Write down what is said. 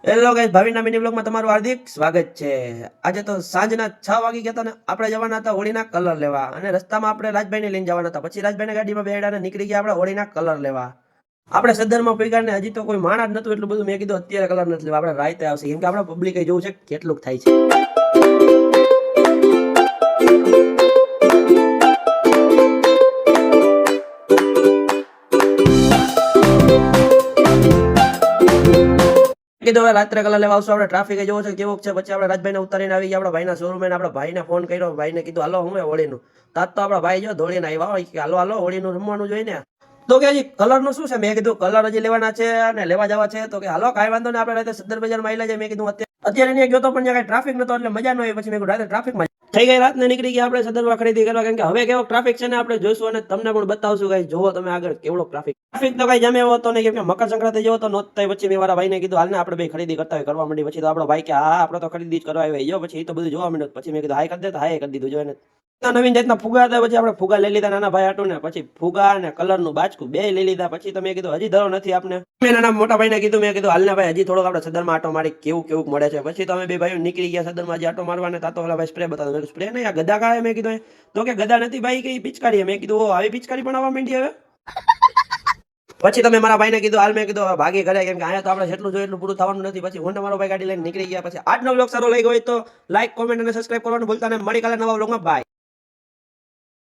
Hello guys, Bhavina mini બ્લોગમાં તમારું હાર્દિક સ્વાગત છે। આજે તો સાંજના 6 વાગી ગયા હતા ને આપણે જવાના હતા હોળીના કલર લેવા અને રસ્તામાં આપણે રાજભાઈને લઈને જવાના હતા। પછી રાજભાઈને ગાડીમાં બેહાડીને નીકળી ગયા આપણે હોળીના કલર લેવા। આપણે સદરમાં પૈગાને હજી તો કોઈ માણા જ નતું એટલું બધું। મેં કીધું અત્યારે કલર નથી લેવા, આપણે રાતે આવશે, કેમ કે આપણે પબ્લિક જોવું છે કેટલું થાય છે। કીધું હવે રાત્રે કલર લેવા આવશું, આપણે ટ્રાફિક જોવો છે કેવો છે। પછી આપણે રાજભાઈને ઉતારીને આવી ગયા આપણા ભાઈના શોરૂમે। આપણા ભાઈને ફોન કર્યો, ભાઈને કીધું હાલો હું હોળીનું। તાત તો આપણા ભાઈ જો દોડીને આવ્યા હોય કે હાલો હાલો હોળીનું રમવાનું જોઈને। તો કે હજી કલરનું શું છે? મેં કીધું કલર હજી લેવાના છે અને લેવા જવા છે। તો કે હાલો કાંઈ વાંધો નહીં, આપણે રાતે સદર બજારમાં આવી જાય। મેં કીધું અત્યારે ત્યાં ગયો તો પણ ત્યાં ટ્રાફિક નતો એટલે મજા ન આવી। પછી મેં કીધું રાતે ટ્રાફિકમાં થઈ ગઈ રાત ને નીકળી ગયા આપણે સદરમાં ખરીદી કરવા, કેમ કે હવે કેવો ટ્રાફિક છે ને આપણે જોઈશું અને તમને પણ બતાવશું। ગાઈસ જોવો તમે આગળ કેવડો ટ્રાફિક તો કઈ જમે એવો હતો ને, કેમ કે મકર સંક્રાંતિ જેવો તો નહોતો થાય। પછી મેં મારા ભાઈને કીધું હાલને આપણે બે ખરીદી કરતા હોય કરવા માંડી। પછી તો આપણો ભાઈ કે હા આપણે તો ખરીદી જ કરવા આવ્યા જો। પછી એ તો બધું જોવા માંડ્યું। પછી મેં કીધું હાય કરી દે, તો હાય કરી દીધું જોઈને। નવીન જાતના ફુગા હતા, પછી આપણે ફુગા લઈ લીધા નાના ભાઈ હાટું ને। પછી ફુગા અને કલરનું બાચકું બે લઈ લીધા। પછી તો મેં કીધું હજી ધરો નથી આપને। મેં નાના મોટા ભાઈને કીધું, મેં કીધું હાલને ભાઈ હજી થોડોક આપણે સદરમાં આટો મારી કેવું કેવું મળે છે। પછી તો અમે બે ભાઈઓ નીકળી ગયા સદરમાં હજી આટો મારવાને। તાતો ઓલા ભાઈ સ્પ્રે બતાવતો, મેં સ્પ્રે નહીં આ ગદા કાળે। મેં કીધું તો કે ગદા નથી ભાઈ કે પિચકારી। મેં કીધું આવી પિચકારી પણ આવવા માંડી હવે। પછી તમે મારા ભાઈને કીધું હાલ, મેં કીધું ભાગી ઘરે, કેમ કે અહીંયા તો આપણે જેટલું જોઈએ એટલું પૂરું થવાનું નથી। પછી હું મારો ભાઈ ગાડી લઈને નીકળી ગયા। પછી આજનો બ્લોગ સારો લાગ્યો હોય તો લાઈક, કોમેન્ટ અને સબસ્ક્રાઇબ કરવાનું ભૂલતા નહીં। મળી કાલે નવા બ્લોગમાં, બાય।